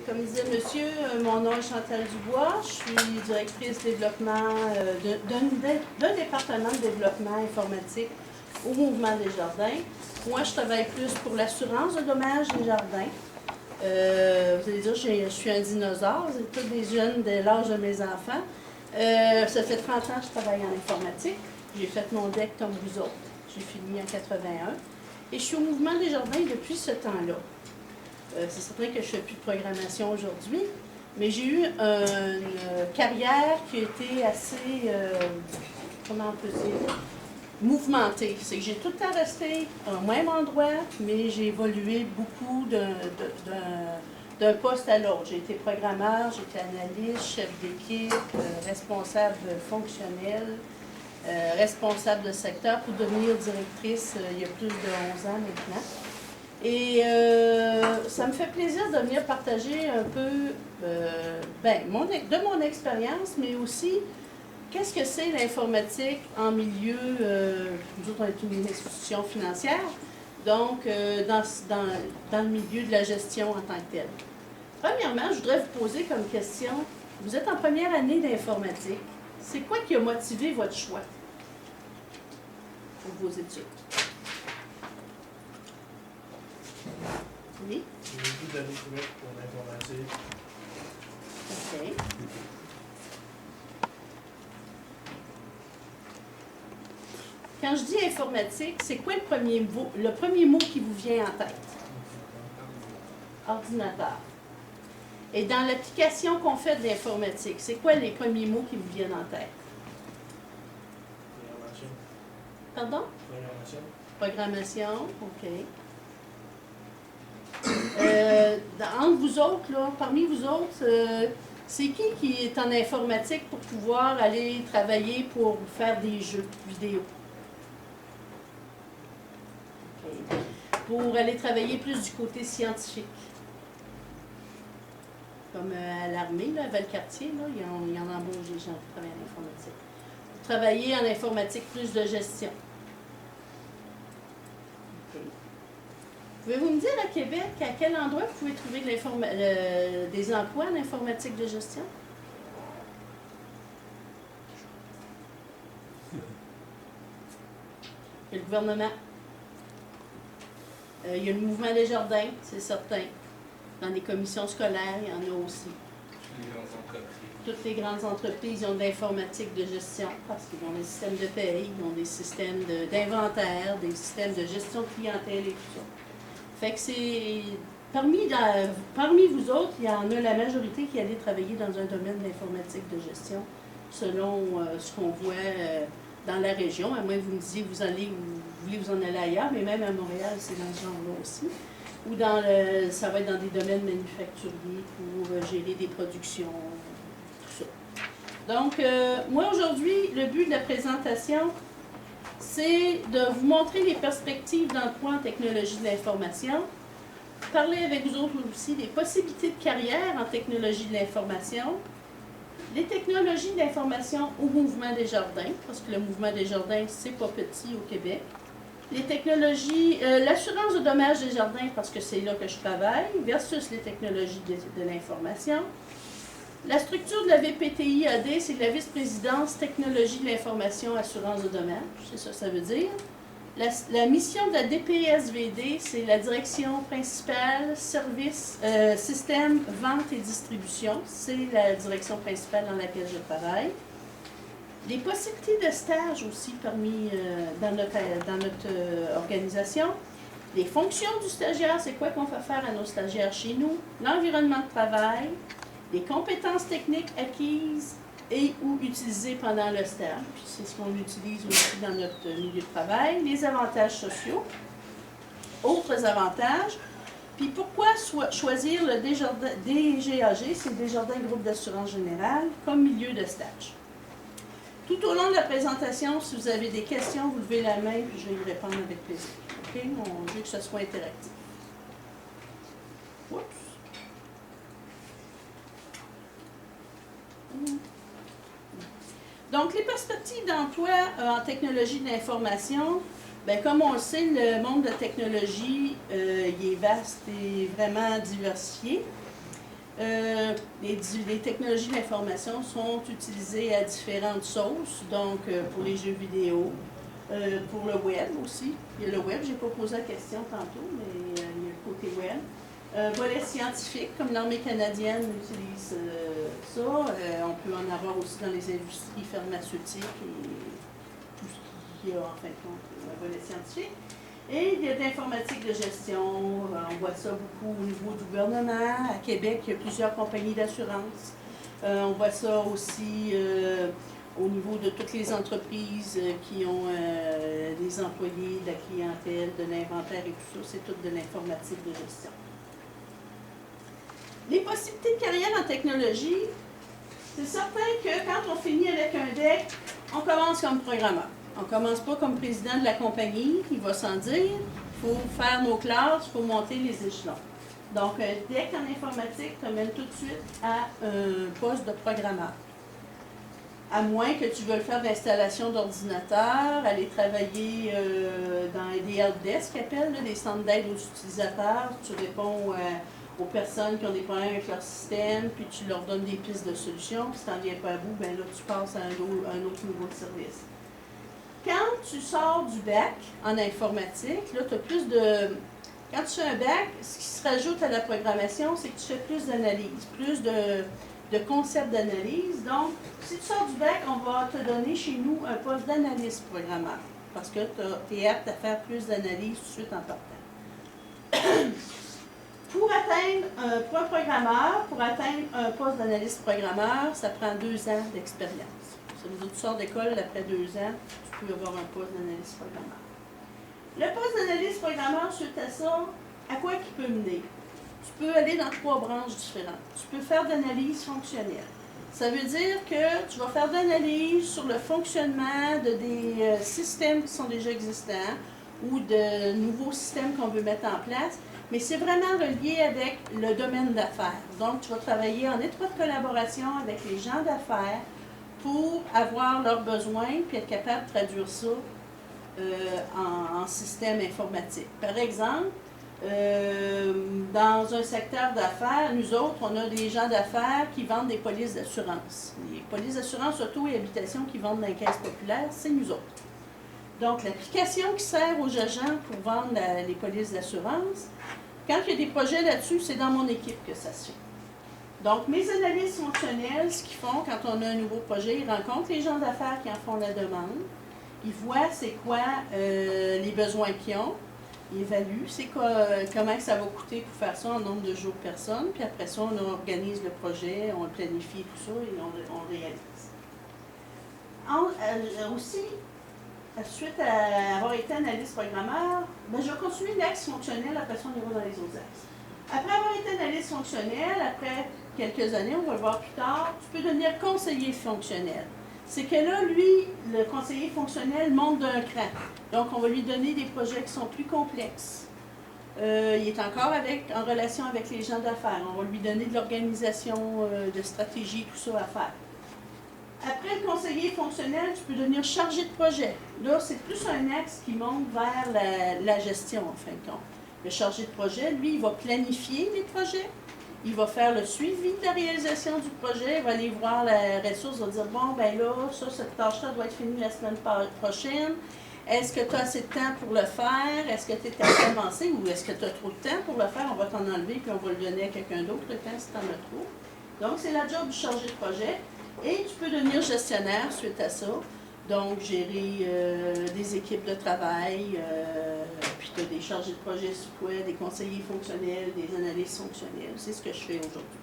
comme disait monsieur, mon nom est Chantal Dubois. Je suis directrice développement d'un département de développement informatique au Mouvement des Jardins. Moi, je travaille plus pour l'assurance de dommages des jardins. Vous allez dire, je suis un dinosaure, vous êtes tous des jeunes de l'âge de mes enfants. Ça fait 30 ans que je travaille en informatique. J'ai fait mon DEC comme vous autres. J'ai fini en 81. Et je suis au Mouvement des Jardins depuis ce temps-là. C'est certain que je ne fais plus de programmation aujourd'hui, mais j'ai eu une carrière qui a été assez, comment on peut dire, mouvementée. C'est que j'ai tout le temps resté au même endroit, mais j'ai évolué beaucoup d'un poste à l'autre. J'ai été programmeur, j'ai été analyste, chef d'équipe, responsable fonctionnel, responsable de secteur pour devenir directrice il y a plus de 11 ans maintenant. Et ça me fait plaisir de venir partager un peu de mon expérience, mais aussi qu'est-ce que c'est l'informatique en milieu, nous autres on est une institution financière, donc dans le milieu de la gestion en tant que telle. Premièrement, je voudrais vous poser comme question, vous êtes en première année d'informatique, c'est quoi qui a motivé votre choix pour vos études? Oui? J'ai eu beaucoup d'années ouvertes pour l'informatique. OK. Quand je dis informatique, c'est quoi le premier mot qui vous vient en tête? Ordinateur. Et dans l'application qu'on fait de l'informatique, c'est quoi les premiers mots qui vous viennent en tête? Programmation. Pardon? Programmation. Programmation, OK. Entre vous autres, là, parmi vous autres, c'est qui est en informatique pour pouvoir aller travailler pour faire des jeux vidéo? Okay. Pour aller travailler plus du côté scientifique. Comme à l'armée, à Valcartier, là, il y en embauche des gens qui travaillent en informatique. Pour travailler en informatique plus de gestion. Pouvez-vous me dire à Québec, à quel endroit vous pouvez trouver des emplois en informatique de gestion? Le gouvernement. Il y a le mouvement des jardins, c'est certain. Dans les commissions scolaires, il y en a aussi. Toutes les grandes entreprises ont de l'informatique de gestion parce qu'ils ont des systèmes de paye, ils ont des systèmes d'inventaire, des systèmes de gestion de clientèle et tout ça. Fait que c'est... Parmi vous autres, il y en a la majorité qui allait travailler dans un domaine d'informatique de gestion, selon ce qu'on voit dans la région. À moins que vous me disiez vous voulez vous en aller ailleurs, mais même à Montréal, c'est dans ce genre-là aussi. Ou ça va être dans des domaines manufacturiers pour gérer des productions, tout ça. Donc, moi aujourd'hui, le but de la présentation, c'est de vous montrer les perspectives d'emploi en technologie de l'information, parler avec vous autres aussi des possibilités de carrière en technologie de l'information, les technologies de l'information au Mouvement des Jardins, parce que le Mouvement des Jardins, c'est pas petit au Québec, les technologies, l'assurance de dommages des jardins, parce que c'est là que je travaille, versus les technologies de l'information. La structure de la VPTI-AD, c'est la vice-présidence technologie de l'information assurance de dommages, c'est ça que ça veut dire. La mission de la DPSVD, c'est la direction principale, service, système, vente et distribution. C'est la direction principale dans laquelle je travaille. Les possibilités de stage aussi dans notre organisation. Les fonctions du stagiaire, c'est quoi qu'on va faire à nos stagiaires chez nous. L'environnement de travail. Les compétences techniques acquises et ou utilisées pendant le stage. C'est ce qu'on utilise aussi dans notre milieu de travail. Les avantages sociaux. Autres avantages. Puis pourquoi choisir le DGAG, c'est Desjardins Groupe d'assurance générale, comme milieu de stage. Tout au long de la présentation, si vous avez des questions, vous levez la main et je vais y répondre avec plaisir. OK? On veut que ce soit interactif. Oups. Donc, les perspectives d'emploi en technologie de l'information, bien, comme on le sait, le monde de la technologie, il est vaste et vraiment diversifié. Les technologies de l'information sont utilisées à différentes sauces, donc pour les jeux vidéo, pour le web aussi. Il y a le web, je n'ai pas posé la question tantôt, mais il y a le côté web. Volet scientifique, comme l'armée canadienne utilise ça. On peut en avoir aussi dans les industries pharmaceutiques et tout ce qui a en fin de compte un volet scientifique. Et il y a de l'informatique de gestion, on voit ça beaucoup au niveau du gouvernement. À Québec, il y a plusieurs compagnies d'assurance. On voit ça aussi au niveau de toutes les entreprises qui ont des employés, de la clientèle, de l'inventaire et tout ça. C'est tout de l'informatique de gestion. Les possibilités de carrière en technologie, c'est certain que quand on finit avec un DEC, on commence comme programmeur. On ne commence pas comme président de la compagnie, il va sans dire. Il faut faire nos classes, il faut monter les échelons. Donc, un DEC en informatique t'amène tout de suite à un poste de programmeur. À moins que tu veuilles faire de l'installation d'ordinateurs, aller travailler dans des helpdesk qu'ils appellent, des centres d'aide aux utilisateurs. Tu réponds aux personnes qui ont des problèmes avec leur système, puis tu leur donnes des pistes de solutions, puis si tu n'en viens pas à bout, bien là, tu passes à un autre niveau de service. Quand tu sors du bac en informatique, là, tu as plus de... Quand tu fais un bac, ce qui se rajoute à la programmation, c'est que tu fais plus d'analyse, plus de concepts d'analyse. Donc, si tu sors du bac, on va te donner chez nous un poste d'analyste programmeur, parce que tu es apte à faire plus d'analyse tout de suite en partant. Pour un programmeur, pour atteindre un poste d'analyste programmeur, ça prend 2 ans d'expérience. Ça veut dire que tu sors d'école après 2 ans, tu peux avoir un poste d'analyste programmeur. Le poste d'analyste programmeur, suite à ça, à quoi il peut mener? Tu peux aller dans 3 branches différentes. Tu peux faire de l'analyse fonctionnelle. Ça veut dire que tu vas faire de l'analyse sur le fonctionnement de des systèmes qui sont déjà existants ou de nouveaux systèmes qu'on veut mettre en place, mais c'est vraiment relié avec le domaine d'affaires. Donc, tu vas travailler en étroite collaboration avec les gens d'affaires pour avoir leurs besoins puis être capable de traduire ça en système informatique. Par exemple, dans un secteur d'affaires, nous autres, on a des gens d'affaires qui vendent des polices d'assurance. Les polices d'assurance auto et habitation qui vendent dans les caisses populaires, c'est nous autres. Donc, l'application qui sert aux agents pour vendre les polices d'assurance, quand il y a des projets là-dessus, c'est dans mon équipe que ça se fait. Donc, mes analystes fonctionnels, ce qu'ils font quand on a un nouveau projet, ils rencontrent les gens d'affaires qui en font la demande, ils voient c'est quoi les besoins qu'ils ont, ils évaluent c'est quoi, comment ça va coûter pour faire ça en nombre de jours personnes, puis après ça, on organise le projet, on le planifie tout ça et on réalise. Aussi, suite à avoir été analyste programmeur, ben, je vais continuer l'axe fonctionnel, après ça on ira dans les autres axes. Après avoir été analyste fonctionnel, après quelques années, on va le voir plus tard, tu peux devenir conseiller fonctionnel. C'est que là, lui, le conseiller fonctionnel monte d'un cran. Donc, on va lui donner des projets qui sont plus complexes. Il est encore en relation avec les gens d'affaires. On va lui donner de l'organisation, de stratégie, tout ça à faire. Après le conseiller fonctionnel, tu peux devenir chargé de projet. Là, c'est plus un axe qui monte vers la gestion, en fin de compte. Le chargé de projet, lui, il va planifier les projets. Il va faire le suivi de la réalisation du projet, il va aller voir la ressource, il va dire, bon, ben là, cette tâche-là doit être finie la semaine prochaine. Est-ce que tu as assez de temps pour le faire? Est-ce que tu es assez avancé ou est-ce que tu as trop de temps pour le faire? On va t'en enlever puis on va le donner à quelqu'un d'autre le temps si tu en as trop. Donc, c'est la job du chargé de projet. Et tu peux devenir gestionnaire suite à ça. Donc, gérer des équipes de travail, puis tu as des chargés de projet sur toi, des conseillers fonctionnels, des analystes fonctionnels. C'est ce que je fais aujourd'hui.